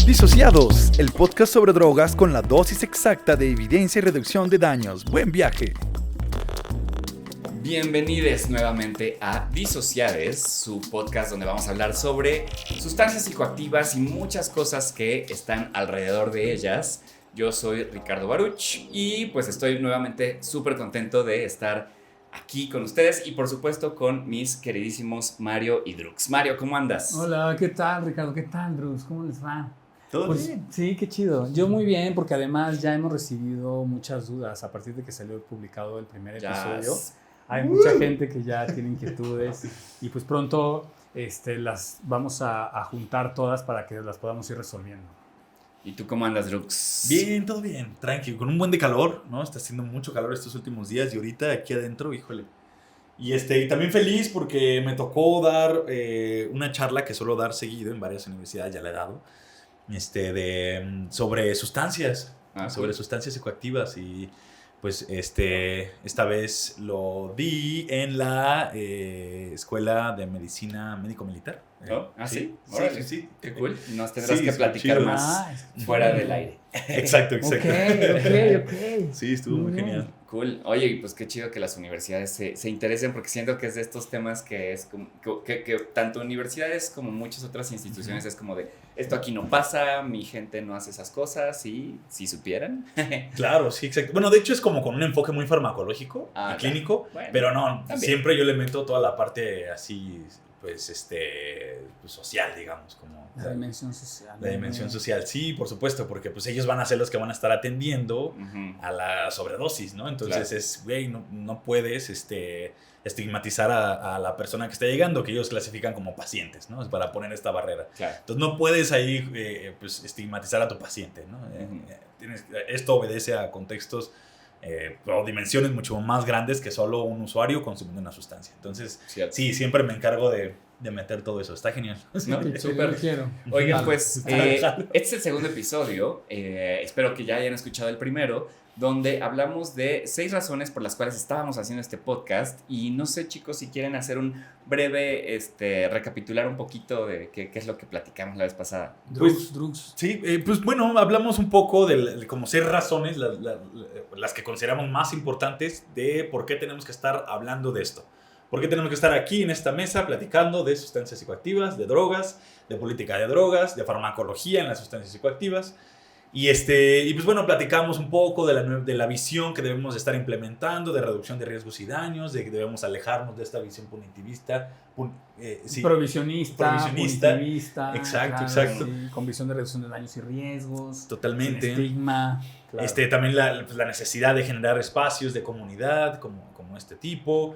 Disociados, el podcast sobre drogas con la dosis exacta de evidencia y reducción de daños. Buen viaje. Bienvenidos nuevamente a Disociades, su podcast donde vamos a hablar sobre sustancias psicoactivas y muchas cosas que están alrededor de ellas. Yo soy Ricardo Baruch y pues estoy nuevamente súper contento de estar aquí con ustedes y por supuesto con mis queridísimos Mario y Drux. Mario, ¿cómo andas? Hola, ¿qué tal, Ricardo? ¿Qué tal, Drux? ¿Cómo les va? ¿Todo Pues, bien? sí, qué chido. Yo muy bien, porque además ya hemos recibido muchas dudas a partir de que salió publicado el primer episodio. Hay mucha gente que ya tiene inquietudes y pues pronto las vamos a juntar todas para que las podamos ir resolviendo. ¿Y tú cómo andas, Drux? Bien, todo bien, tranquilo, con un buen de calor, ¿no? Está haciendo mucho calor estos últimos días y ahorita aquí adentro, híjole. Y también feliz porque me tocó dar una charla que suelo dar seguido en varias universidades, ya la he dado, sobre sustancias, sobre sustancias psicoactivas y pues esta vez lo di en la Escuela de Medicina Médico-Militar. ¿Sí? Sí. Qué cool. Nos tendrás Sí, que estuvo platicar chido. más fuera del aire. Exacto. Ok. Sí, estuvo muy genial. Cool. Oye, y pues qué chido que las universidades se interesen porque siento que es de estos temas que es como, que tanto universidades como muchas otras instituciones es como de esto aquí no pasa, mi gente no hace esas cosas y si supieran. Claro, sí, exacto. Bueno, de hecho es como con un enfoque muy farmacológico y clínico, bueno, pero no, también. siempre yo le meto toda la parte así, pues, pues social, digamos, como La dimensión social. la dimensión social, sí, por supuesto, porque pues ellos van a ser los que van a estar atendiendo Ujú. a la sobredosis, ¿no? Entonces Claro. no puedes estigmatizar a la persona que está llegando, que ellos clasifican como pacientes, ¿no? Es para poner esta barrera. Claro. Entonces no puedes ahí pues, estigmatizar a tu paciente, ¿no? Esto obedece a contextos o dimensiones mucho más grandes que solo un usuario consumiendo una sustancia. Entonces, Cierto. sí, siempre me encargo de meter todo eso. Está genial. ¿No? Súper. Súper. Quiero. Oigan, pues Jalo. este es el segundo episodio, espero que ya hayan escuchado el primero, donde hablamos de 6 razones por las cuales estábamos haciendo este podcast y no sé, chicos, si quieren hacer un breve, recapitular un poquito de qué es lo que platicamos la vez pasada. Drux. Sí, pues bueno, hablamos un poco de como 6 razones, las que consideramos más importantes de por qué tenemos que estar hablando de esto. ¿Por qué tenemos que estar aquí en esta mesa platicando de sustancias psicoactivas, de drogas, de política de drogas, de farmacología en las sustancias psicoactivas? Y pues bueno, platicamos un poco de la visión que debemos estar implementando, de reducción de riesgos y daños, de que debemos alejarnos de esta visión punitivista. Provisionista, punitivista. Exacto. Sí, con visión de reducción de daños y riesgos. Totalmente. Sin estigma. Claro. También la necesidad de generar espacios de comunidad como este tipo.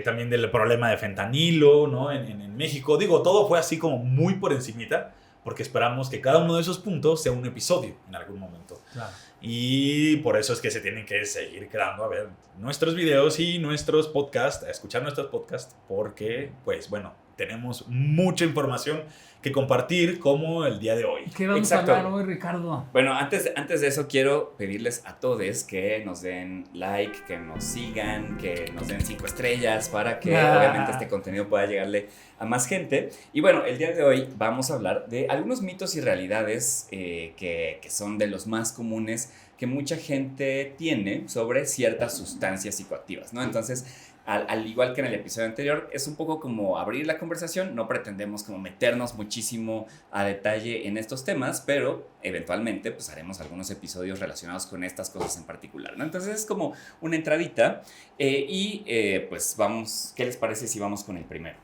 También del problema de fentanilo, ¿no? en México. Digo, todo fue así como muy por encimita, porque esperamos que cada uno de esos puntos sea un episodio en algún momento. Claro. Y por eso es que se tienen que seguir creando, a ver, nuestros videos y nuestros podcasts, a escuchar nuestros podcasts, porque, pues, bueno, tenemos mucha información que compartir como el día de hoy. ¿Qué vamos Exacto. a hablar hoy, Ricardo? Bueno, antes de eso quiero pedirles a todos que nos den like, que nos sigan, que nos den 5 estrellas para que obviamente este contenido pueda llegarle a más gente. Y bueno, el día de hoy vamos a hablar de algunos mitos y realidades que son de los más comunes que mucha gente tiene sobre ciertas sustancias psicoactivas, ¿no? Entonces, al igual que en el episodio anterior, es un poco como abrir la conversación, no pretendemos como meternos muchísimo a detalle en estos temas, pero eventualmente pues haremos algunos episodios relacionados con estas cosas en particular, ¿no? Entonces es como una entradita pues vamos, ¿qué les parece si vamos con el primero?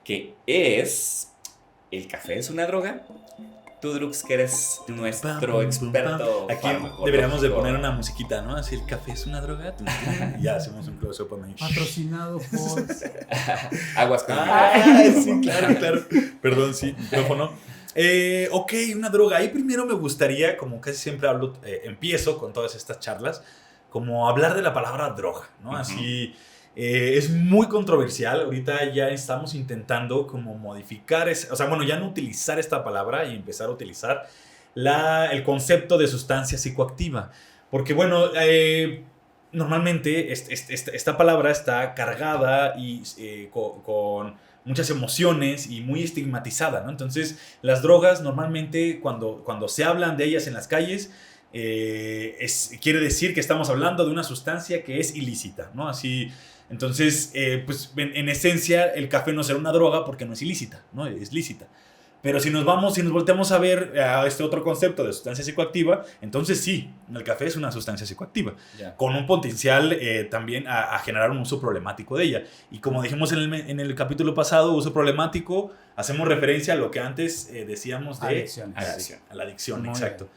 Que es, ¿el café es una droga? Tú, Drux, que eres nuestro experto Aquí farmacológico. deberíamos de poner una musiquita, ¿no? Así, el café es una droga. Y ya hacemos un close-up. Patrocinado por... Aguas con Sí, claro. Perdón, sí, micrófono. Ok, una droga. Ahí primero me gustaría, como casi siempre empiezo con todas estas charlas, como hablar de la palabra droga, ¿no? Uh-huh. Así, es muy controversial. Ahorita ya estamos intentando como modificar, ya no utilizar esta palabra y empezar a utilizar el concepto de sustancia psicoactiva. Porque bueno, normalmente esta palabra está cargada y con muchas emociones y muy estigmatizada, ¿no? Entonces, las drogas normalmente cuando se hablan de ellas en las calles, quiere decir que estamos hablando de una sustancia que es ilícita, ¿no? Así, entonces, pues en esencia, el café no será una droga porque no es ilícita, ¿no? Es lícita. Pero si nos volteamos a ver a este otro concepto de sustancia psicoactiva, entonces sí, el café es una sustancia psicoactiva, con un potencial también a generar un uso problemático de ella. Y como dijimos en el capítulo pasado, uso problemático, hacemos referencia a lo que antes decíamos de adicción. A la adicción, Muy exacto.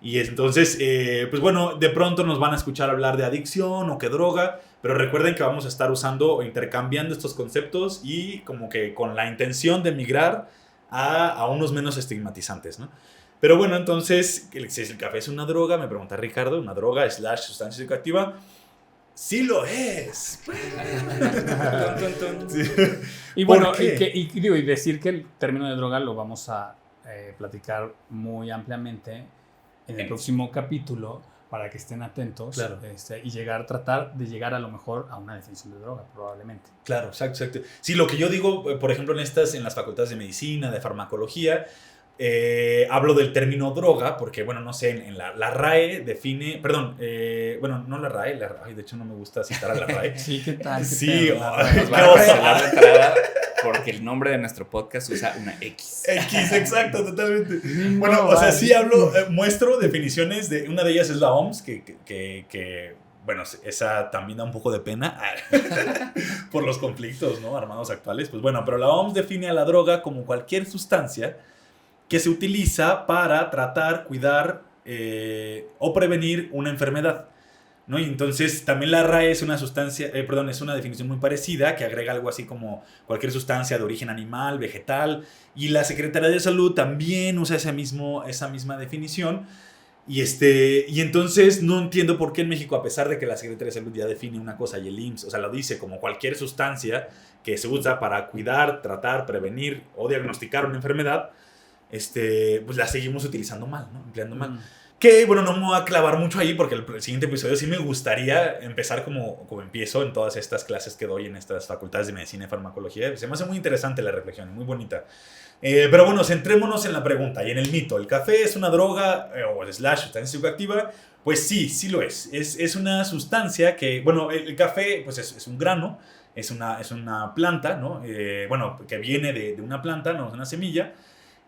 Y entonces, pues bueno, de pronto nos van a escuchar hablar de adicción o que droga, pero recuerden que vamos a estar usando o intercambiando estos conceptos y como que con la intención de migrar a unos menos estigmatizantes, ¿no? Pero bueno, entonces, si el café es una droga, me pregunta Ricardo, ¿una droga / sustancia psicoactiva? ¡Sí lo es! Sí. Y bueno, y decir que el término de droga lo vamos a platicar muy ampliamente en el próximo capítulo, para que estén atentos, claro. Y tratar de llegar a lo mejor a una definición de droga, probablemente. Claro, exacto. Sí, lo que yo digo, por ejemplo, en las facultades de medicina, de farmacología, hablo del término droga, porque, bueno, no sé, en la RAE define, perdón, bueno, no la RAE, ay, de hecho no me gusta citar a la RAE. Sí, ¿qué tal? Sí, nos van a cancelar de entrada porque el nombre de nuestro podcast usa una X. X, exacto, totalmente. Bueno, o sea, sí muestro definiciones de, una de ellas es la OMS, que bueno, esa también da un poco de pena por los conflictos, ¿no?, armados actuales. Pues bueno, pero la OMS define a la droga como cualquier sustancia que se utiliza para tratar, cuidar o prevenir una enfermedad, ¿no? Y entonces también la RAE es una es una definición muy parecida, que agrega algo así como cualquier sustancia de origen animal, vegetal, y la Secretaría de Salud también usa esa misma definición. Y entonces no entiendo por qué en México, a pesar de que la Secretaría de Salud ya define una cosa y el IMSS, o sea, lo dice como cualquier sustancia que se usa para cuidar, tratar, prevenir o diagnosticar una enfermedad, pues la seguimos utilizando mal, ¿no? Empleando mal. Que, bueno, no me voy a clavar mucho ahí porque el siguiente episodio sí me gustaría empezar como empiezo en todas estas clases que doy en estas facultades de medicina y farmacología. Se me hace muy interesante la reflexión, muy bonita. Pero bueno, centrémonos en la pregunta y en el mito. ¿El café es una droga o sustancia psicoactiva? Pues sí lo es. Es una sustancia que, bueno, el café pues es un grano, es una planta, ¿no? Bueno, que viene de una planta, no es una semilla.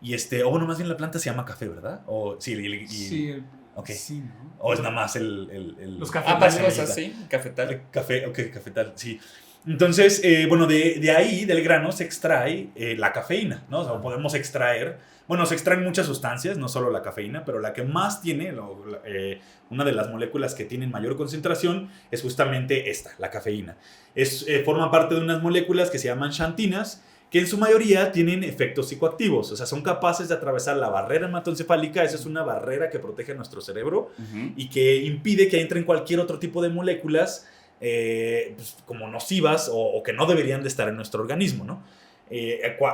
Y o bueno, más bien la planta se llama café, ¿verdad? O sí, sí, okay. Sí, ¿no? O es nada más los cafetales. Cosas, sí, cafetal. Cafetal, sí. Entonces, bueno, de ahí, del grano, se extrae la cafeína, ¿no? O sea, podemos extraer, bueno, se extraen muchas sustancias, no solo la cafeína, pero la que más tiene, una de las moléculas que tienen mayor concentración es justamente esta, la cafeína. Forma parte de unas moléculas que se llaman xantinas, que en su mayoría tienen efectos psicoactivos, o sea, son capaces de atravesar la barrera hematoencefálica. Esa es una barrera que protege a nuestro cerebro y que impide que entren cualquier otro tipo de moléculas pues, como nocivas o que no deberían de estar en nuestro organismo, ¿no?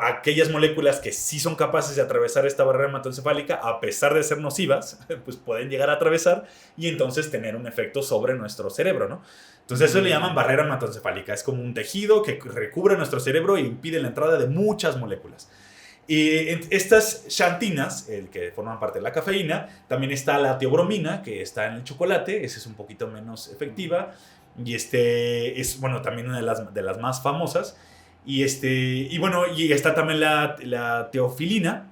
Aquellas moléculas que sí son capaces de atravesar esta barrera hematoencefálica, a pesar de ser nocivas, pues pueden llegar a atravesar y entonces tener un efecto sobre nuestro cerebro, ¿no? Entonces eso le llaman barrera hematoencefálica. Es como un tejido que recubre nuestro cerebro e impide la entrada de muchas moléculas. Estas xantinas, que forman parte de la cafeína, también está la teobromina, que está en el chocolate. Esa es un poquito menos efectiva. Y es, bueno, también una de las más famosas. Y bueno, y está también la teofilina.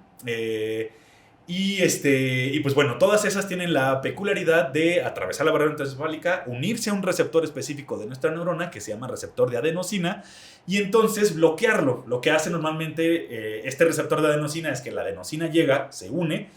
Y pues bueno, todas esas tienen la peculiaridad de atravesar la barrera encefálica, unirse a un receptor específico de nuestra neurona que se llama receptor de adenosina y entonces bloquearlo. Lo que hace normalmente este receptor de adenosina es que la adenosina llega, se une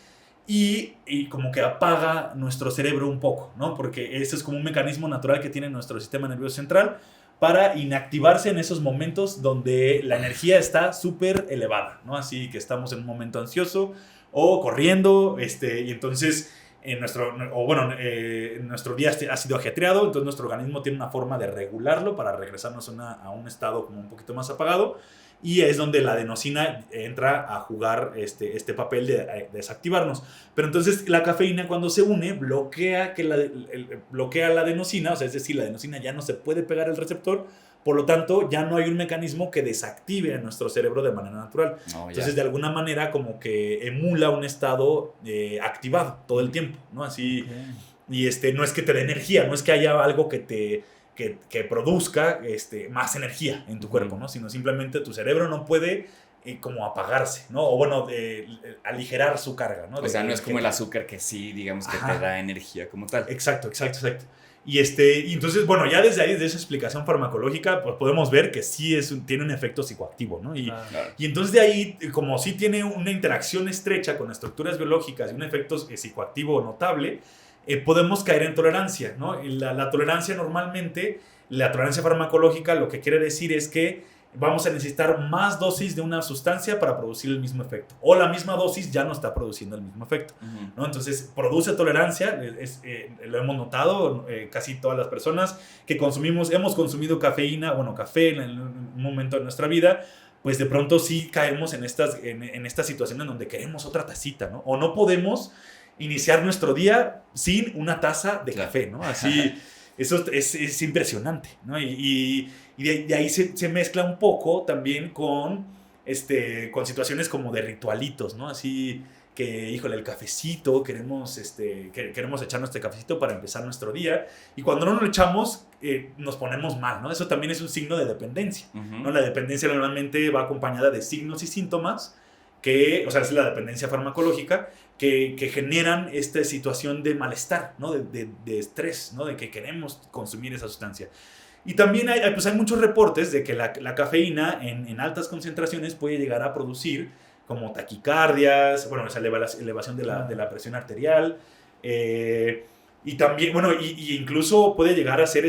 y como que apaga nuestro cerebro un poco, ¿no? Porque ese es como un mecanismo natural que tiene nuestro sistema nervioso central para inactivarse en esos momentos donde la energía está súper elevada, ¿no? Así que estamos en un momento ansioso o corriendo, y entonces nuestro día ha sido ajetreado, entonces nuestro organismo tiene una forma de regularlo para regresarnos a un estado como un poquito más apagado, y es donde la adenosina entra a jugar este papel de desactivarnos. Pero entonces la cafeína, cuando se une, bloquea la adenosina, o sea, es decir, la adenosina ya no se puede pegar al receptor. Por lo tanto, ya no hay un mecanismo que desactive a nuestro cerebro de manera natural. Entonces, de alguna manera, como que emula un estado activado todo el tiempo, ¿no? Así, y no es que te dé energía, no es que haya algo que produzca más energía en tu cuerpo, ¿no? Sino simplemente tu cerebro no puede como apagarse, ¿no? O bueno, aligerar su carga, ¿no? O sea, no es como el azúcar que sí, digamos, que te da energía como tal. Exacto. Y entonces, bueno, ya desde ahí, de esa explicación farmacológica, pues podemos ver que sí tiene un efecto psicoactivo, ¿no? Y entonces de ahí, como sí tiene una interacción estrecha con estructuras biológicas y un efecto psicoactivo notable, podemos caer en tolerancia, ¿no? La tolerancia normalmente, la tolerancia farmacológica, lo que quiere decir es que vamos a necesitar más dosis de una sustancia para producir el mismo efecto. O la misma dosis ya no está produciendo el mismo efecto, ¿no? Entonces, produce tolerancia, lo hemos notado, casi todas las personas que hemos consumido café en un momento de nuestra vida, pues de pronto sí caemos en esta situación en donde queremos otra tacita, ¿no? O no podemos iniciar nuestro día sin una taza de café, ¿no? Así... Eso es impresionante, ¿no? Y de ahí se mezcla un poco también con situaciones como de ritualitos, ¿no? Así que, híjole, el cafecito, queremos echarnos este cafecito para empezar nuestro día, y cuando no lo echamos, nos ponemos mal, ¿no? Eso también es un signo de dependencia, ¿no? La dependencia normalmente va acompañada de signos y síntomas es la dependencia farmacológica, que generan esta situación de malestar, ¿no? de estrés, ¿no? De que queremos consumir esa sustancia. Y también hay muchos reportes de que la cafeína en altas concentraciones puede llegar a producir como taquicardias, bueno, esa elevación de la presión arterial, y también, bueno, y incluso puede llegar a ser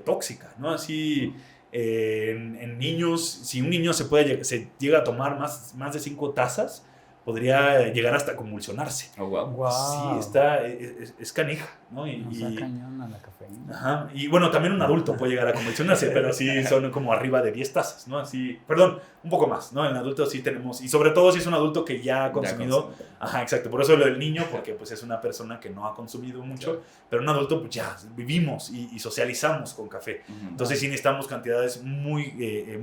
tóxica, ¿no? Así... En niños, si un niño se llega a tomar más de 5 tazas, podría llegar hasta convulsionarse. Oh, wow. Sí, es canija, ¿no? Está cañona la cafeína. Ajá. Y bueno, también un adulto puede llegar a convulsionarse, pero sí son como arriba de 10 tazas, ¿no? Así, perdón, un poco más, ¿no? En adultos sí tenemos, y sobre todo si es un adulto que ya ha consumido. Ajá, exacto. Por eso lo del niño, porque pues es una persona que no ha consumido mucho, pero un adulto pues ya vivimos y socializamos con café. Entonces sí necesitamos cantidades muy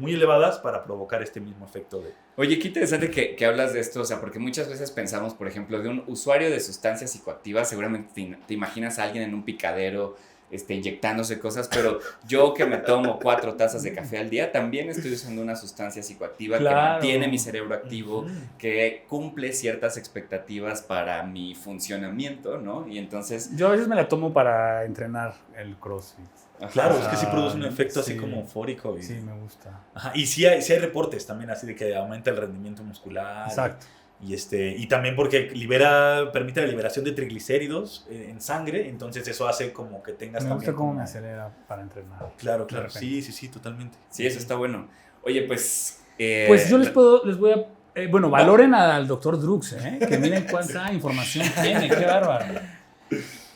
elevadas para provocar este mismo efecto de... Oye, qué interesante que hablas de esto, o sea, porque muchas veces pensamos, por ejemplo, de un usuario de sustancias psicoactivas, seguramente te imaginas a alguien en un picadero inyectándose cosas, pero yo que me tomo 4 tazas de café al día, también estoy usando una sustancia psicoactiva que mantiene mi cerebro activo, que cumple ciertas expectativas para mi funcionamiento, ¿no? Y entonces... Yo a veces me la tomo para entrenar el CrossFit. Ajá, claro, es que sí produce un efecto así como eufórico. Sí, me gusta. Ajá, y sí hay reportes también así de que aumenta el rendimiento muscular. Exacto. Y también porque permite la liberación de triglicéridos en sangre, entonces eso hace como que tengas me también... gusta cómo me acelera para entrenar. Claro, sí, totalmente. Sí, eso está bueno. Oye, pues... pues yo les voy a... valoren al doctor Drux, que miren cuánta información tiene, qué bárbaro.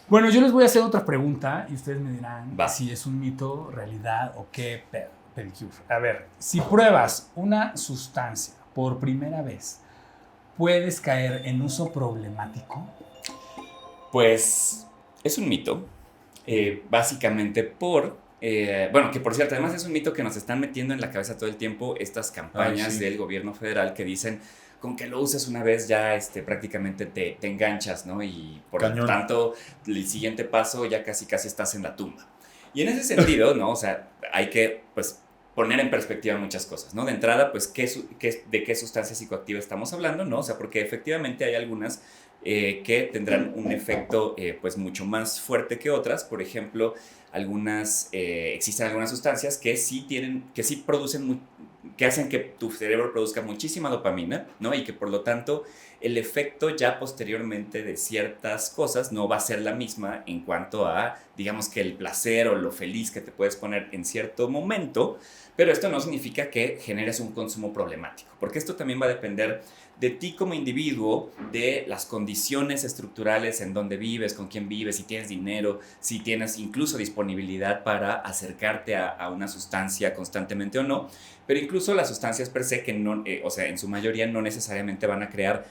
Bueno, yo les voy a hacer otra pregunta y ustedes me dirán si es un mito, realidad o qué pedicure. A ver, si pruebas una sustancia por primera vez, ¿puedes caer en uso problemático? Pues es un mito, básicamente que por cierto, además es un mito que nos están metiendo en la cabeza todo el tiempo estas campañas del gobierno federal que dicen con que lo uses una vez ya prácticamente te enganchas, ¿no? Y por lo tanto, el siguiente paso ya casi estás en la tumba. Y en ese sentido, ¿no? O sea, hay que, pues, poner en perspectiva muchas cosas, ¿no? De entrada, pues, ¿de qué sustancia psicoactiva estamos hablando, no? O sea, porque efectivamente hay algunas que tendrán un efecto, pues, mucho más fuerte que otras. Por ejemplo, existen algunas sustancias que sí producen, que hacen que tu cerebro produzca muchísima dopamina, ¿no? Y que por lo tanto el efecto ya posteriormente de ciertas cosas no va a ser la misma en cuanto a, digamos que el placer o lo feliz que te puedes poner en cierto momento, pero esto no significa que generes un consumo problemático, porque esto también va a depender de ti como individuo, de las condiciones estructurales en donde vives, con quién vives, si tienes dinero, si tienes incluso disponibilidad para acercarte a una sustancia constantemente o no, pero incluso las sustancias per se que no, o sea, en su mayoría no necesariamente van a crear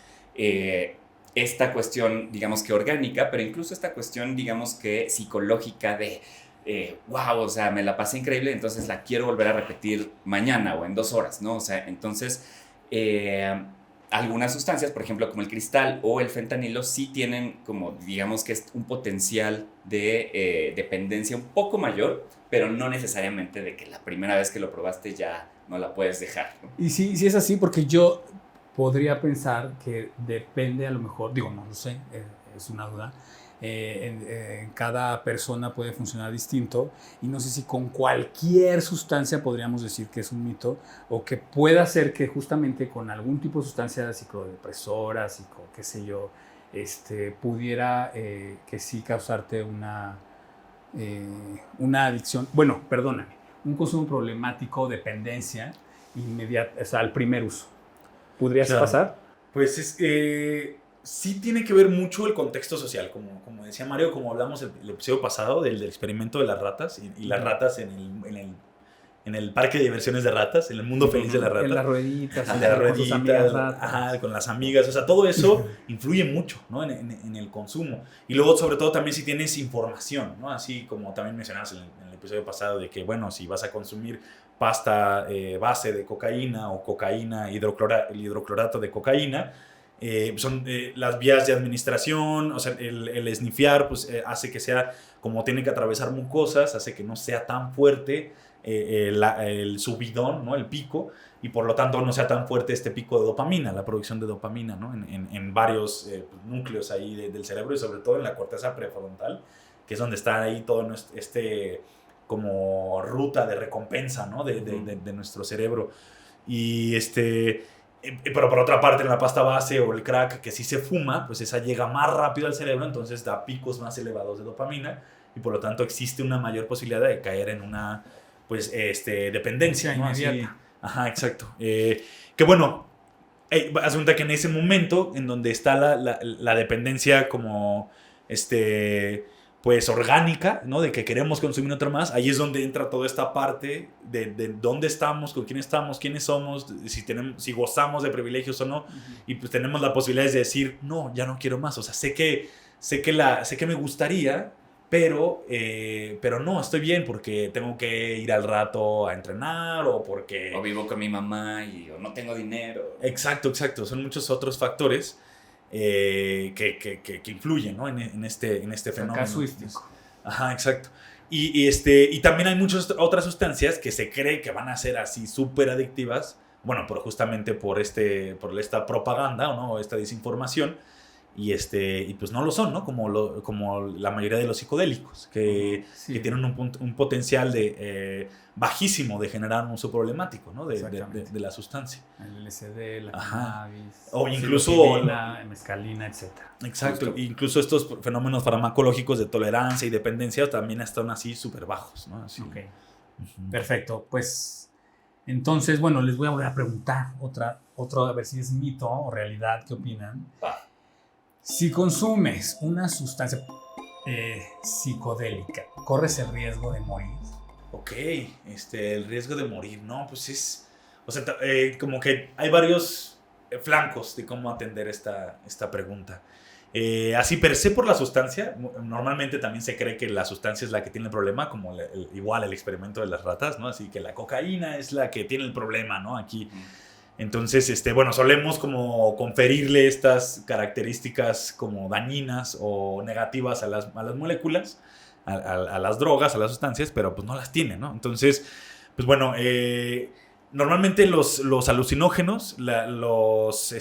esta cuestión, digamos que orgánica, pero incluso esta cuestión, digamos que psicológica de wow, o sea, me la pasé increíble, entonces la quiero volver a repetir mañana o en 2 horas, ¿no? O sea, entonces algunas sustancias, por ejemplo, como el cristal o el fentanilo, sí tienen como, digamos que es un potencial de dependencia un poco mayor, pero no necesariamente de que la primera vez que lo probaste ya no la puedes dejar, ¿no? Y sí es así, porque yo podría pensar que depende, a lo mejor, digo, no lo sé, es una duda, en cada persona puede funcionar distinto, y no sé si con cualquier sustancia podríamos decir que es un mito, o que pueda ser que justamente con algún tipo de sustancia psicodepresora, qué sé yo, pudiera que sí causarte una adicción, bueno, perdóname, un consumo problemático, dependencia inmediata, o sea, al primer uso. ¿Podrías pasar? Pues sí tiene que ver mucho el contexto social, como decía Mario, como hablamos el episodio pasado del experimento de las ratas y las ratas en el parque de diversiones de ratas, en el mundo feliz de las ratas. En las rueditas, con sus amigas ratas. Con las amigas, o sea, todo eso influye mucho, ¿no? en el consumo. Y luego, sobre todo, también si tienes información, ¿no? Así como también mencionabas en el episodio pasado, de que, bueno, si vas a consumir pasta base de cocaína o cocaína, el hidroclorato de cocaína, son las vías de administración, o sea, el esnifiar, pues hace que sea, como tiene que atravesar mucosas, hace que no sea tan fuerte el subidón, ¿no? El pico, y por lo tanto no sea tan fuerte este pico de dopamina, la producción de dopamina, ¿no? en varios núcleos ahí del cerebro, y sobre todo en la corteza prefrontal, que es donde está ahí todo como ruta de recompensa, ¿no? de nuestro cerebro. Y pero por otra parte, en la pasta base o el crack, que sí se fuma, pues esa llega más rápido al cerebro, entonces da picos más elevados de dopamina, y por lo tanto existe una mayor posibilidad de caer en una, pues, dependencia, ¿no? Inmediata. Ajá, exacto. Que bueno, haz cuenta que en ese momento en donde está la dependencia como, pues, orgánica, ¿no? De que queremos consumir otro más, ahí es donde entra toda esta parte de dónde estamos, con quién estamos, quiénes somos, si gozamos de privilegios o no, y pues tenemos la posibilidad de decir, no, ya no quiero más, o sea, sé que me gustaría, pero no, estoy bien porque tengo que ir al rato a entrenar, o porque... O vivo con mi mamá o no tengo dinero. Exacto, son muchos otros factores que influyen, ¿no? en este fenómeno. Casuístico. Ajá, exacto. Y también hay muchas otras sustancias que se cree que van a ser así súper adictivas, bueno, pero justamente por esta propaganda, ¿no? Esta desinformación, y pues no lo son, ¿no? Como la mayoría de los psicodélicos, que tienen un potencial bajísimo de generar un uso problemático, ¿no? de la sustancia. El LSD, la cannabis, o incluso la mescalina, etc. Exacto, justo. Incluso estos fenómenos farmacológicos de tolerancia y dependencia también están así súper bajos, ¿no? Así. Okay. Perfecto, pues entonces, bueno, les voy a volver a preguntar otra, a ver si es mito o realidad, ¿qué opinan? Si consumes una sustancia psicodélica, ¿corres el riesgo de morir? Ok, el riesgo de morir, no, pues o sea, como que hay varios flancos de cómo atender esta pregunta. Así per se por la sustancia, normalmente también se cree que la sustancia es la que tiene el problema, como igual el experimento de las ratas, ¿no? Así que la cocaína es la que tiene el problema, ¿no? Aquí. Entonces, bueno, solemos como conferirle estas características como dañinas o negativas a las moléculas, a las drogas, a las sustancias, pero pues no las tiene, ¿no? Entonces, pues bueno, normalmente los alucinógenos, los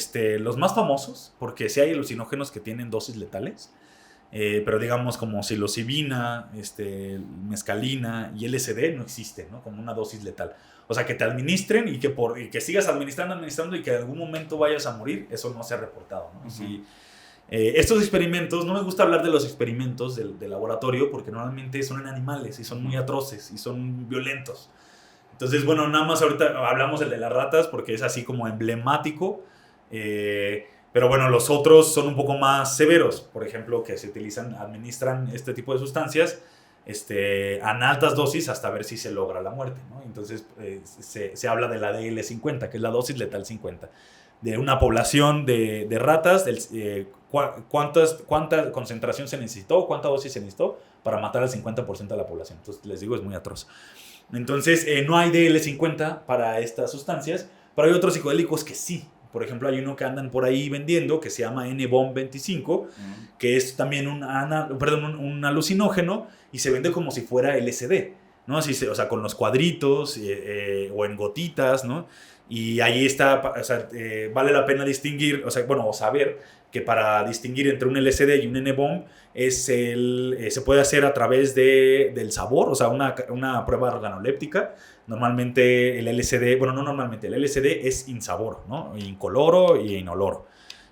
más famosos, porque sí hay alucinógenos que tienen dosis letales, pero digamos como psilocibina, mescalina y LSD no existen, ¿no? Como una dosis letal. O sea, que te administren y que sigas administrando y que en algún momento vayas a morir, eso no se ha reportado, ¿no? Sí. Estos experimentos, no me gusta hablar de los experimentos del laboratorio porque normalmente son en animales y son muy atroces y son violentos. Entonces, bueno, nada más ahorita hablamos del de las ratas porque es así como emblemático. Pero bueno, los otros son un poco más severos. Por ejemplo, que se administran este tipo de sustancias en altas dosis hasta ver si se logra la muerte, ¿no? Entonces, se habla de la DL50, que es la dosis letal 50. De una población de ratas, cuánta concentración se necesitó, cuánta dosis se necesitó para matar al 50% de la población. Entonces, les digo, es muy atroz. Entonces, no hay DL50 para estas sustancias, pero hay otros psicodélicos que sí. Por ejemplo, hay uno que andan por ahí vendiendo que se llama N-Bomb 25, que es también un alucinógeno y se vende como si fuera LSD, ¿no? Así o sea, con los cuadritos o en gotitas, ¿no? Y ahí está, o sea, vale la pena distinguir, o sea, bueno, o saber que para distinguir entre un LSD y un N-Bomb se puede hacer a través del sabor, o sea, una prueba organoléptica. Normalmente el LSD, bueno, no normalmente, el LSD es insabor, ¿no? Incoloro y inoloro.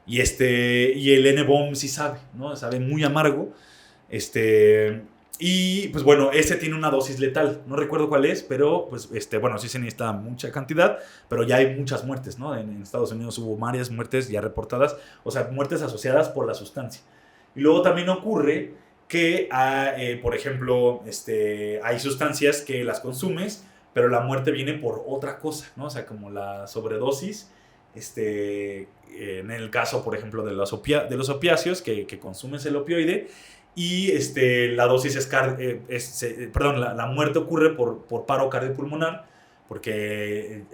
Y el N-Bomb sí sabe, ¿no? Sabe muy amargo. Y pues bueno, ese tiene una dosis letal, no recuerdo cuál es, pero pues bueno, sí se necesita mucha cantidad, pero ya hay muchas muertes, ¿no? En Estados Unidos hubo varias muertes ya reportadas, o sea, muertes asociadas por la sustancia. Y luego también ocurre que, por ejemplo, hay sustancias que las consumes, pero la muerte viene por otra cosa, ¿no? O sea, como la sobredosis, en el caso, por ejemplo, de los opiáceos, que consumes el opioide, y la dosis la muerte ocurre por paro cardiopulmonar, porque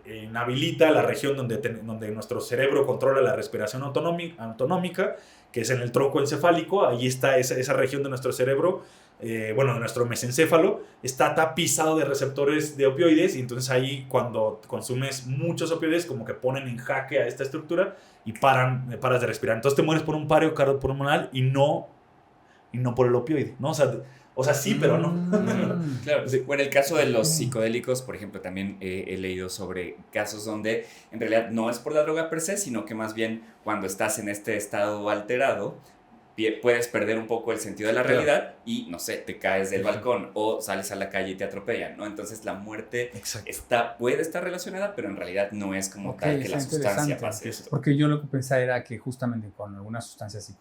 inhabilita la región donde nuestro cerebro controla la respiración autonómica, que es en el tronco encefálico. Ahí está esa región de nuestro cerebro, de nuestro mesencéfalo, está tapizado de receptores de opioides, y entonces ahí cuando consumes muchos opioides como que ponen en jaque a esta estructura y paras de respirar. Entonces te mueres por un paro cardiopulmonar y no por el opioide, ¿no? O sea, sí, pero no. Claro, bueno, el caso de los psicodélicos, por ejemplo, también he leído sobre casos donde en realidad no es por la droga per se, sino que más bien cuando estás en este estado alterado, puedes perder un poco el sentido de la realidad y, no sé, te caes del balcón o sales a la calle y te atropellan, ¿no? Entonces la muerte puede estar relacionada, pero en realidad no es como tal que la sustancia pase esto. Porque yo lo que pensaba era que justamente con algunas sustancias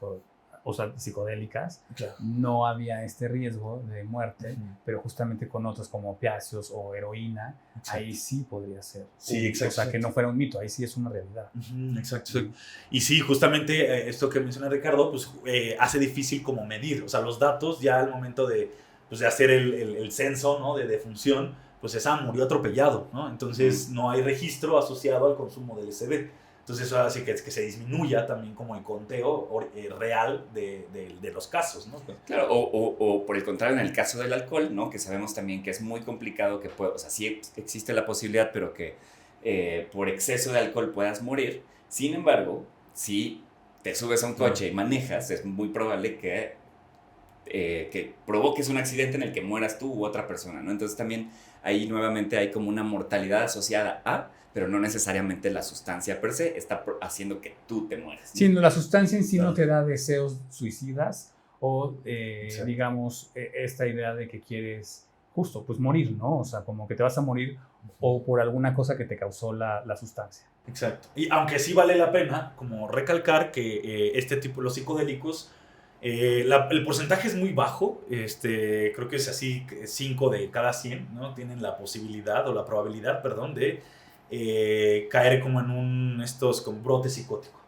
psicodélicas, claro, no había este riesgo de muerte, pero justamente con otros como opiáceos o heroína, ahí sí podría ser. Sí, exacto. O sea, que no fuera un mito, ahí sí es una realidad. Exacto. Y sí, justamente esto que menciona Ricardo, pues hace difícil como medir, o sea, los datos ya al momento de hacer el censo, ¿no? de defunción, pues murió atropellado, ¿no? Entonces no hay registro asociado al consumo del LSD. Entonces eso hace que se disminuya también como el conteo real de los casos, ¿no? Claro, o por el contrario, en el caso del alcohol, ¿no? Que sabemos también que es muy complicado que o sea, sí existe la posibilidad, pero que por exceso de alcohol puedas morir. Sin embargo, si te subes a un coche y manejas, es muy probable que provoques un accidente en el que mueras tú u otra persona, ¿no? Entonces también ahí nuevamente hay como una mortalidad asociada a, pero no necesariamente la sustancia per se está haciendo que tú te mueras, ¿no? Sí, la sustancia en sí no te da deseos suicidas o, digamos, esta idea de que quieres justo, pues morir, ¿no? O sea, como que te vas a morir o por alguna cosa que te causó la sustancia. Exacto. Y aunque sí vale la pena como recalcar que los psicodélicos, el porcentaje es muy bajo, creo que es así, 5 de cada 100, ¿no? Tienen la posibilidad o la probabilidad, perdón, de caer como en un como brote psicótico,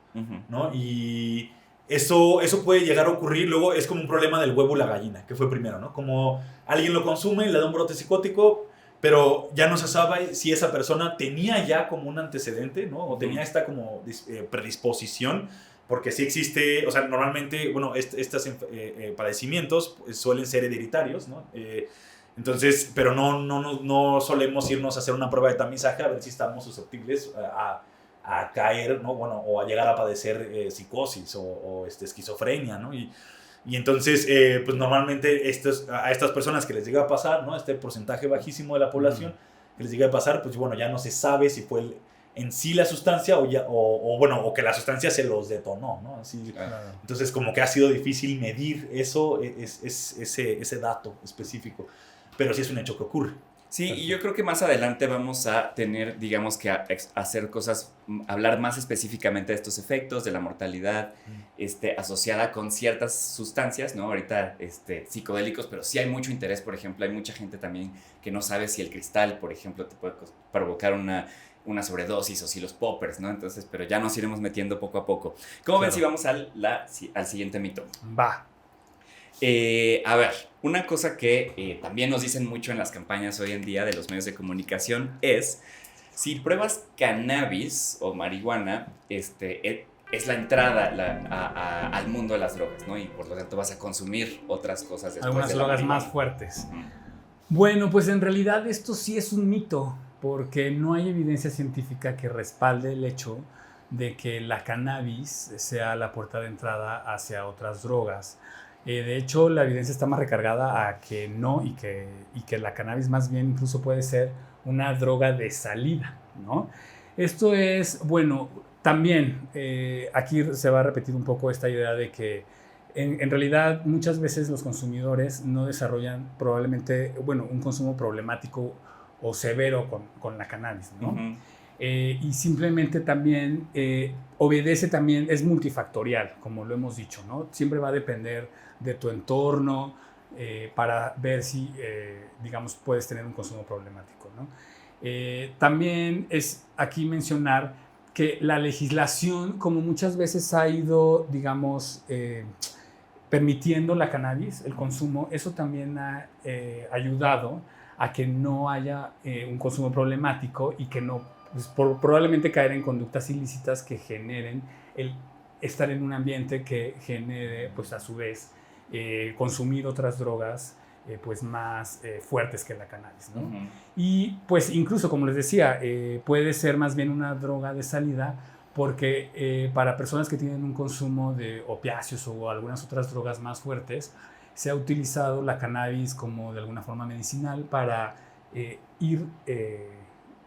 ¿no? Y eso puede llegar a ocurrir, luego es como un problema del huevo y la gallina, que fue primero, ¿no? Como alguien lo consume, le da un brote psicótico, pero ya no se sabe si esa persona tenía ya como un antecedente, ¿no? O tenía esta como predisposición, porque sí existe, o sea, normalmente, bueno, estos padecimientos suelen ser hereditarios, ¿no? Entonces, pero no solemos irnos a hacer una prueba de tamizaje a ver si estamos susceptibles a caer, ¿no? Bueno, o a llegar a padecer psicosis o esquizofrenia, ¿no? Y entonces, pues normalmente a estas personas que les llega a pasar, ¿no? Este porcentaje bajísimo de la población que les llega a pasar, pues bueno, ya no se sabe si fue en sí la sustancia o que la sustancia se los detonó, ¿no? Así, entonces como que ha sido difícil medir eso, ese dato específico, pero sí es un hecho que ocurre. Sí, y yo creo que más adelante vamos a tener, digamos que hacer cosas, hablar más específicamente de estos efectos, de la mortalidad asociada con ciertas sustancias, ¿no? Ahorita psicodélicos, pero sí hay mucho interés, por ejemplo, hay mucha gente también que no sabe si el cristal, por ejemplo, te puede provocar una sobredosis o si los poppers, ¿no? Entonces, pero ya nos iremos metiendo poco a poco. ¿Cómo ven si vamos al siguiente mito? Va. A ver, una cosa que también nos dicen mucho en las campañas hoy en día de los medios de comunicación es si pruebas cannabis o marihuana, es la entrada al mundo de las drogas, ¿no? Y por lo tanto vas a consumir otras cosas después. Algunas de la drogas marihuana más fuertes. Uh-huh. Bueno, pues en realidad esto sí es un mito, porque no hay evidencia científica que respalde el hecho de que la cannabis sea la puerta de entrada hacia otras drogas. De hecho, la evidencia está más recargada a que no y que la cannabis más bien incluso puede ser una droga de salida, ¿no? Esto es, bueno, también aquí se va a repetir un poco esta idea de que en realidad muchas veces los consumidores no desarrollan probablemente, bueno, un consumo problemático o severo con la cannabis, ¿no? Uh-huh. Y simplemente también obedece también, es multifactorial, como lo hemos dicho, ¿no? Siempre va a depender de tu entorno para ver si, digamos, puedes tener un consumo problemático, ¿no? También es aquí mencionar que la legislación, como muchas veces ha ido, digamos, permitiendo la cannabis, el consumo, eso también ha ayudado a que no haya un consumo problemático y que no, pues, probablemente caer en conductas ilícitas que generen el estar en un ambiente que genere, pues a su vez, consumir otras drogas pues más fuertes que la cannabis, ¿no? Uh-huh. Y pues incluso, como les decía, puede ser más bien una droga de salida porque para personas que tienen un consumo de opiáceos o algunas otras drogas más fuertes, se ha utilizado la cannabis como de alguna forma medicinal para ir,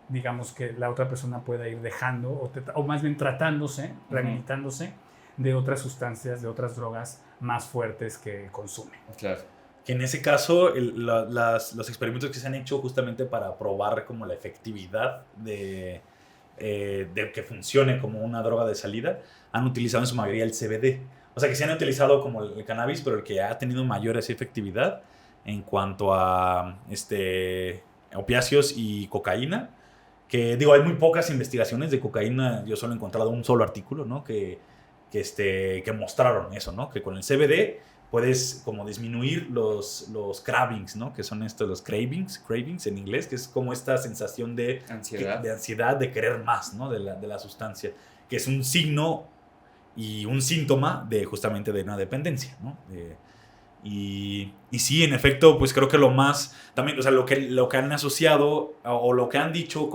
digamos, que la otra persona pueda ir dejando o más bien tratándose, rehabilitándose de otras sustancias, de otras drogas más fuertes que consume. Claro. Que en ese caso los experimentos que se han hecho justamente para probar como la efectividad de que funcione como una droga de salida, han utilizado en su mayoría el CBD. O sea, que se han utilizado como el cannabis, pero el que ha tenido mayor efectividad en cuanto a opiáceos y cocaína. Que digo, hay muy pocas investigaciones de cocaína. Yo solo he encontrado un solo artículo, ¿no? que mostraron eso, ¿no? Que con el CBD puedes como disminuir los cravings, ¿no? Que son los cravings en inglés, que es como esta sensación de ansiedad, de querer más, ¿no? de la sustancia, que es un signo y un síntoma justamente de una dependencia, ¿no? Y sí, en efecto, pues creo que lo más, también, o sea, lo que han asociado o lo que han dicho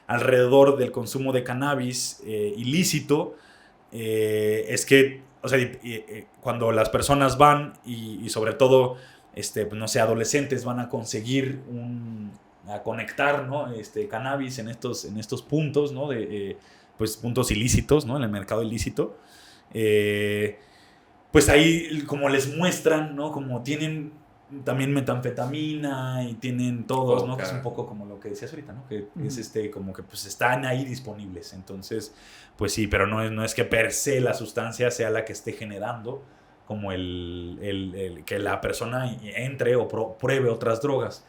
alrededor del consumo de cannabis ilícito, es que, o sea, cuando las personas van y sobre todo, pues, no sé, adolescentes van a conseguir a conectar, ¿no? Cannabis en estos puntos, ¿no? Pues puntos ilícitos, ¿no? En el mercado ilícito, pues ahí como les muestran, ¿no? Como tienen también metanfetamina y tienen todos, ¿no? Que es un poco como lo que decías ahorita, ¿no? Que es como que pues están ahí disponibles. Entonces, pues sí, pero no es que per se la sustancia sea la que esté generando como que la persona entre o pruebe otras drogas.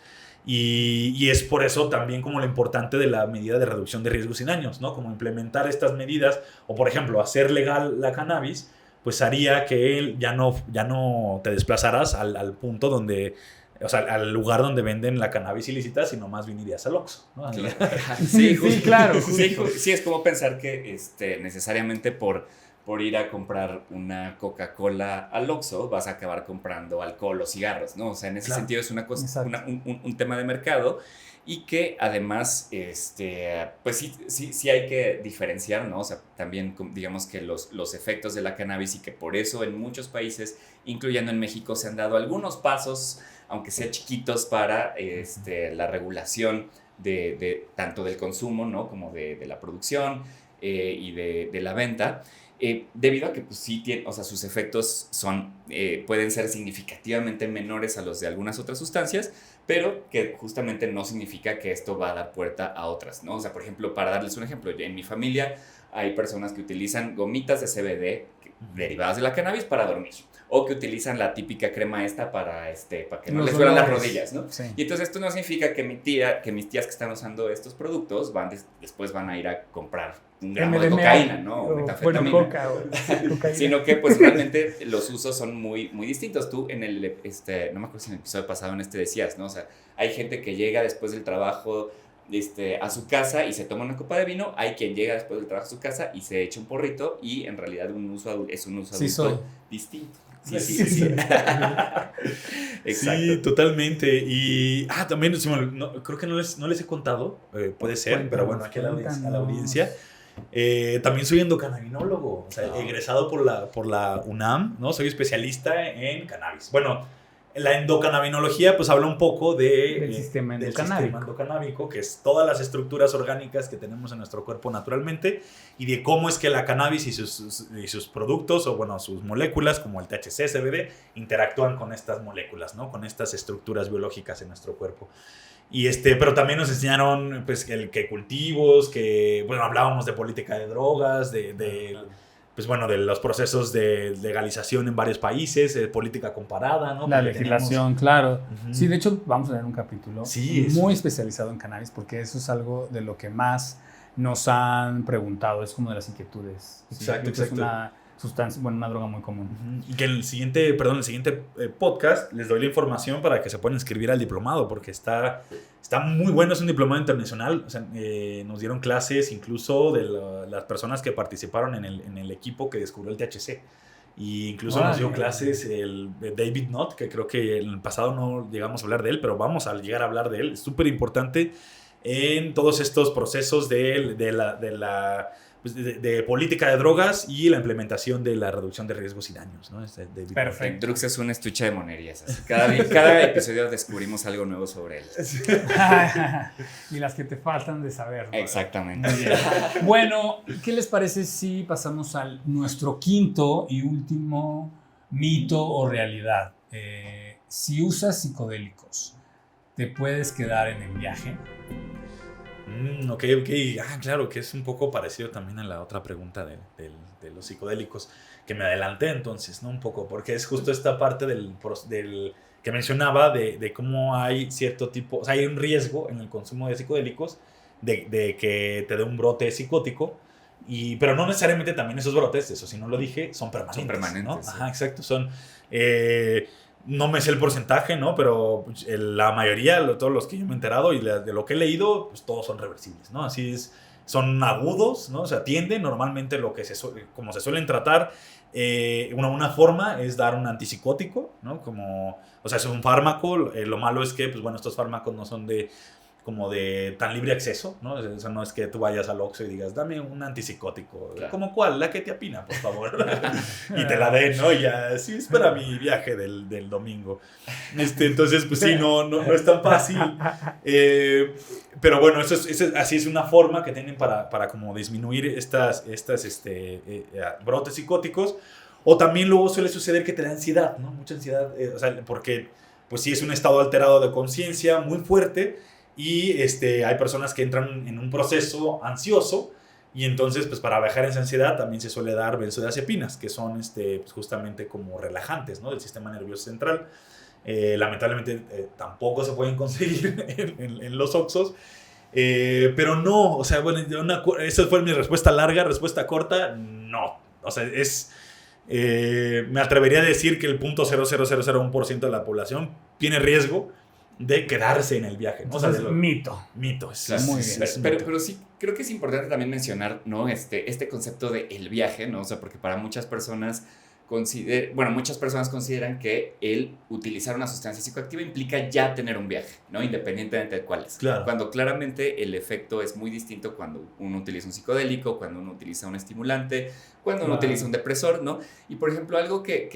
Y es por eso también como lo importante de la medida de reducción de riesgos y daños, ¿no? Como implementar estas medidas, o por ejemplo, hacer legal la cannabis, pues haría que ya no te desplazaras al punto donde, o sea, al lugar donde venden la cannabis ilícita, sino más bien irías al Oxxo, ¿no? Claro. Sí, claro. Sí, es como pensar que necesariamente por ir a comprar una Coca-Cola al Oxxo vas a acabar comprando alcohol o cigarros, ¿no? O sea, en ese sentido es una cosa, un tema de mercado y que además, pues sí hay que diferenciar, ¿no? O sea, también digamos que los efectos de la cannabis y que por eso en muchos países, incluyendo en México, se han dado algunos pasos, aunque sean chiquitos, para la regulación tanto del consumo, ¿no? Como de la producción y de la venta. Debido a que pues, sí o sea, sus efectos pueden ser significativamente menores a los de algunas otras sustancias, pero que justamente no significa que esto va a dar puerta a otras, ¿no? O sea, por ejemplo, para darles un ejemplo, en mi familia hay personas que utilizan gomitas de CBD derivadas de la cannabis para dormir, o que utilizan la típica crema esta para que no les duelan las rodillas, ¿no? Sí. Y entonces esto no significa que mis tías que están usando estos productos después van a ir a comprar un gramo de cocaína, ¿no? O metafetamina. Bueno, coca o cocaína. Sino que pues realmente los usos son muy, muy distintos. Tú en no me acuerdo si en el episodio pasado decías, ¿no? O sea, hay gente que llega después del trabajo a su casa y se toma una copa de vino. Hay quien llega después del trabajo a su casa y se echa un porrito y en realidad es un uso adulto distinto. Sí. Exacto. Sí, totalmente. Y también creo que no les he contado, puede ser, pero bueno, aquí a la audiencia. También soy endocannabinólogo, o sea, egresado por la UNAM, ¿no? Soy especialista en cannabis. Bueno, la endocannabinología pues habla un poco del sistema endocannábico, que es todas las estructuras orgánicas que tenemos en nuestro cuerpo naturalmente, y de cómo es que la cannabis y sus productos, o bueno, sus moléculas como el THC, CBD, interactúan con estas moléculas, ¿no? Con estas estructuras biológicas en nuestro cuerpo. Pero también nos enseñaron pues que cultivos, bueno, hablábamos de política de drogas, pues bueno, de los procesos de legalización en varios países, política comparada, ¿no? La legislación, claro. Uh-huh. Sí, de hecho vamos a tener un capítulo muy especializado en cannabis, porque eso es algo de lo que más nos han preguntado, es como de las inquietudes. Exacto. Es una sustancia, bueno, una droga muy común. Y que en el siguiente podcast les doy la información para que se puedan inscribir al diplomado, porque está muy bueno, es un diplomado internacional. O sea, nos dieron clases incluso de las personas que participaron en el equipo que descubrió el THC. Y incluso nos dio clases el David Nutt, que creo que en el pasado no llegamos a hablar de él, pero vamos a llegar a hablar de él. Es súper importante en todos estos procesos de política de drogas y la implementación de la reducción de riesgos y daños, ¿no? Perfecto. Drux es un estuche de monerías. Así. Cada episodio descubrimos algo nuevo sobre él. Y las que te faltan de saber, ¿no? Exactamente. Muy bien. Bueno, ¿qué les parece si pasamos a nuestro quinto y último mito o realidad? Si usas psicodélicos, ¿te puedes quedar en el viaje? Ok. Claro, que es un poco parecido también a la otra pregunta de los psicodélicos, que me adelanté entonces, ¿no? Un poco, porque es justo esta parte del que mencionaba de cómo hay cierto tipo, o sea, hay un riesgo en el consumo de psicodélicos de que te dé un brote psicótico, pero no necesariamente también esos brotes, eso sí no lo dije, son permanentes, ¿no? Sí. Ajá, exacto, son... no me sé el porcentaje, ¿no? Pero la mayoría, todos los que yo me he enterado y de lo que he leído, pues todos son reversibles, ¿no? Así es, son agudos, ¿no? O sea, tienden normalmente como se suelen tratar, una forma es dar un antipsicótico, ¿no? O sea, es un fármaco, lo malo es que, pues bueno, estos fármacos no son como de tan libre acceso, ¿no? O sea, no es que tú vayas al Oxxo y digas, dame un antipsicótico. Claro. ¿Cómo cuál? La quetiapina, por favor. Y te la den, ¿no? Y ya, sí, es para mi viaje del domingo. Entonces, pues sí, no es tan fácil. Pero bueno, así es una forma que tienen para como disminuir estas brotes psicóticos. O también luego suele suceder que te da ansiedad, ¿no? Mucha ansiedad, o sea, porque pues sí es un estado alterado de conciencia muy fuerte. Y hay personas que entran en un proceso ansioso y entonces pues para bajar esa ansiedad también se suele dar benzodiazepinas, que son pues, justamente como relajantes, ¿no? Del sistema nervioso central. Lamentablemente tampoco se pueden conseguir en los Oxxos, pero no, o sea, bueno, esa fue mi respuesta larga. Respuesta corta, no. O sea, me atrevería a decir que el 0.00001% de la población tiene riesgo de quedarse en el viaje, ¿no? Entonces, mito. Claro, muy bien. Pero sí, creo que es importante también mencionar, ¿no? Este concepto de el viaje, ¿no? O sea, porque para muchas personas muchas personas consideran que el utilizar una sustancia psicoactiva implica ya tener un viaje, ¿no? Independientemente de cuál es. Claro. Cuando claramente el efecto es muy distinto cuando uno utiliza un psicodélico, cuando uno utiliza un estimulante, cuando uno utiliza un depresor, ¿no? Y por ejemplo, algo que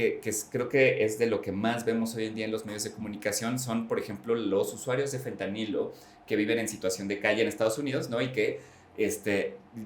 creo que es de lo que más vemos hoy en día en los medios de comunicación son, por ejemplo, los usuarios de fentanilo que viven en situación de calle en Estados Unidos, ¿no? Y que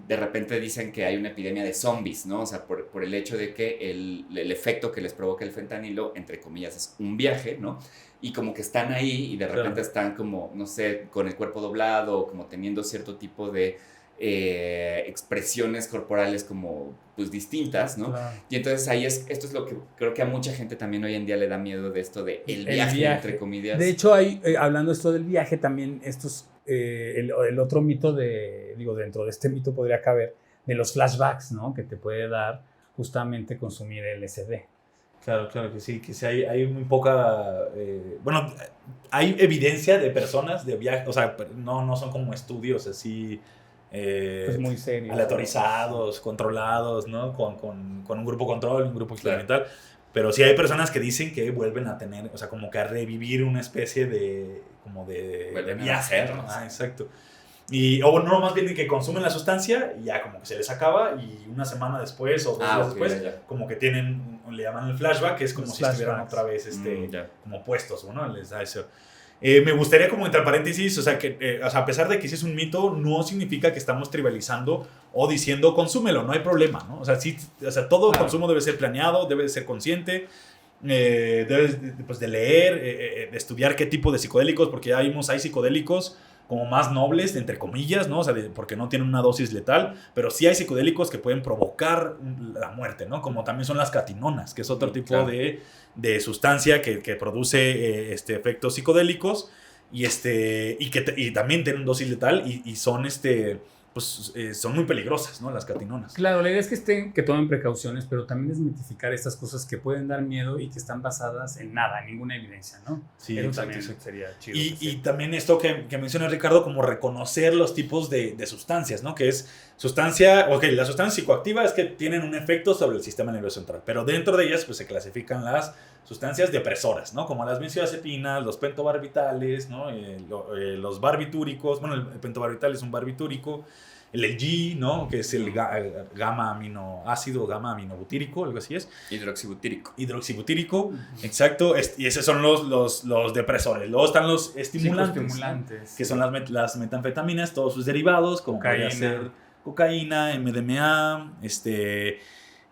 de repente dicen que hay una epidemia de zombies, ¿no? O sea, por el hecho de que el efecto que les provoca el fentanilo, entre comillas, es un viaje, ¿no? Y como que están ahí y de repente están como, no sé, con el cuerpo doblado o como teniendo cierto tipo de expresiones corporales como, pues, distintas, ¿no? Claro. Y entonces ahí esto es lo que creo que a mucha gente también hoy en día le da miedo de esto de el viaje, entre comillas. De hecho, hay, hablando esto del viaje, también estos... el otro mito dentro de este mito podría caber de los flashbacks, ¿no? Que te puede dar justamente consumir LSD. Claro que sí hay muy poca, hay evidencia de personas de viaje, o sea, no son como estudios así pues muy serios, aleatorizados, controlados, ¿no? Con un grupo control, un grupo experimental. Claro. Pero sí hay personas que dicen que vuelven a tener, o sea, como que a revivir una especie de viaje, ¿no? Exacto. O no, más bien de que consumen la sustancia y ya como que se les acaba y una semana después o 2 días después, como que tienen, le llaman el flashback, que es como si estuvieran otra vez como puestos, ¿no? Les da eso. Me gustaría como entre paréntesis, o sea, a pesar de que sí es un mito, no significa que estamos trivializando o diciendo consúmelo, no hay problema, ¿no? O sea, todo consumo debe ser planeado, debe ser consciente, debes pues, de leer, de estudiar qué tipo de psicodélicos, porque ya vimos, hay psicodélicos como más nobles, entre comillas, ¿no? O sea, porque no tienen una dosis letal, pero sí hay psicodélicos que pueden provocar la muerte, ¿no? Como también son las catinonas, que es otro tipo de sustancia que produce efectos psicodélicos y también tienen dosis letal y son son muy peligrosas, ¿no? Las catinonas. Claro, la idea es que tomen precauciones, pero también desmitificar estas cosas que pueden dar miedo y que están basadas en nada, en ninguna evidencia, ¿no? Sí, eso también sería chido. Y también esto que menciona Ricardo, como reconocer los tipos de sustancias, ¿no? Que es la sustancia psicoactiva es que tienen un efecto sobre el sistema nervioso central, pero dentro de ellas pues se clasifican las sustancias depresoras, ¿no? Como las benzodiazepinas, los pentobarbitales, ¿no? Los barbitúricos, bueno, el pentobarbital es un barbitúrico, el G, ¿no? Que es el gamma aminoácido, gamma aminobutírico, algo así es. Hidroxibutírico, exacto. Y esos son los depresores. Luego están los estimulantes, que son las metanfetaminas, todos sus derivados, como podría ser cocaína, MDMA,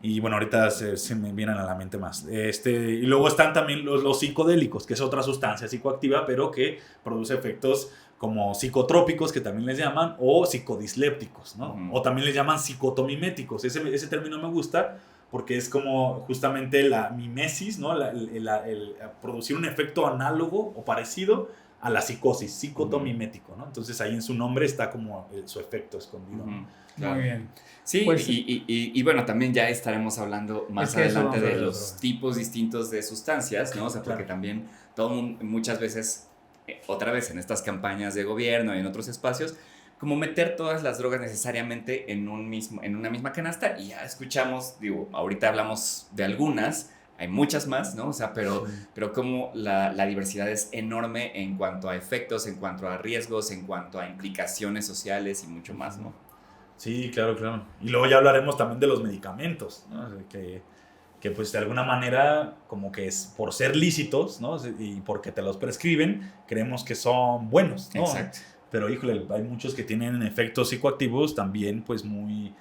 y bueno, ahorita se me vienen a la mente más. Y luego están también los psicodélicos, que es otra sustancia psicoactiva, pero que produce efectos como psicotrópicos, que también les llaman, o psicodislépticos, ¿no? O también les llaman psicotomiméticos. Ese término me gusta porque es como justamente la mimesis, ¿no? El producir un efecto análogo o parecido a la psicosis, psicotomimético, ¿no? Entonces ahí en su nombre está como su efecto escondido. Claro. Muy bien. Sí, pues, y bueno, también ya estaremos hablando más adelante de los tipos distintos de sustancias, ¿no? O sea, porque también muchas veces, otra vez en estas campañas de gobierno y en otros espacios, como meter todas las drogas necesariamente en una misma canasta, y ya escuchamos, ahorita hablamos de algunas, hay muchas más, ¿no? O sea, pero como la diversidad es enorme en cuanto a efectos, en cuanto a riesgos, en cuanto a implicaciones sociales y mucho más, ¿no? Sí, claro. Y luego ya hablaremos también de los medicamentos, ¿no? Que pues de alguna manera como que es por ser lícitos, ¿no? Y porque te los prescriben, creemos que son buenos, ¿no? Exacto. Pero híjole, hay muchos que tienen efectos psicoactivos también pues muy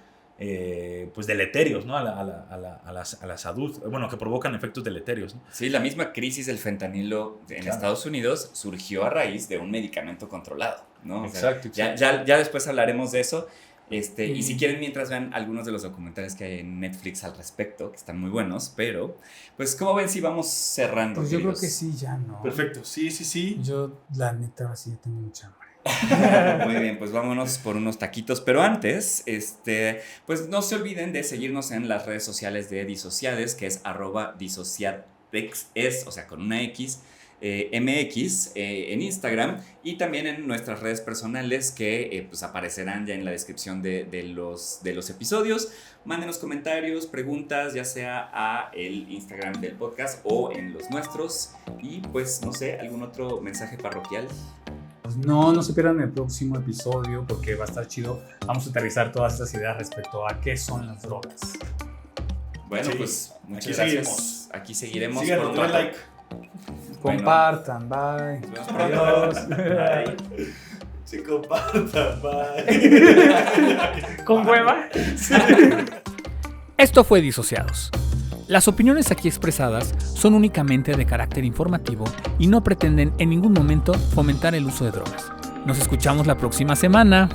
pues deleterios, ¿no? a la salud, bueno, que provocan efectos deleterios, ¿no? Sí, la misma crisis del fentanilo en Estados Unidos surgió a raíz de un medicamento controlado, ¿no? Exacto. Ya después hablaremos de eso. Y si quieren, mientras vean algunos de los documentales que hay en Netflix al respecto, que están muy buenos, pero, pues, ¿cómo ven si vamos cerrando? Pues yo creo que sí, ya, ¿no? Perfecto, sí. Yo, la neta, sí, tengo mucha hambre. Muy bien, pues vámonos por unos taquitos, pero antes, pues no se olviden de seguirnos en las redes sociales de Disociades, que es @disociadex, o sea, con una X. MX en Instagram, y también en nuestras redes personales que pues aparecerán ya en la descripción de los episodios. Mándenos comentarios, preguntas, ya sea a el Instagram del podcast o en los nuestros. Y pues no sé, ¿algún otro mensaje parroquial? Pues no se pierdan el próximo episodio porque va a estar chido. Vamos a aterrizar todas estas ideas respecto a qué son las drogas. Bueno, Sí, pues muchas aquí gracias. seguimos. Aquí seguiremos. Síganos, por un denle rato. like. Compartan, bye. Nos vemos pronto. Adiós. Bye. Sí, compartan, bye. ¿Con hueva? Esto fue Disociados. Las opiniones aquí expresadas son únicamente de carácter informativo y no pretenden en ningún momento fomentar el uso de drogas. Nos escuchamos la próxima semana.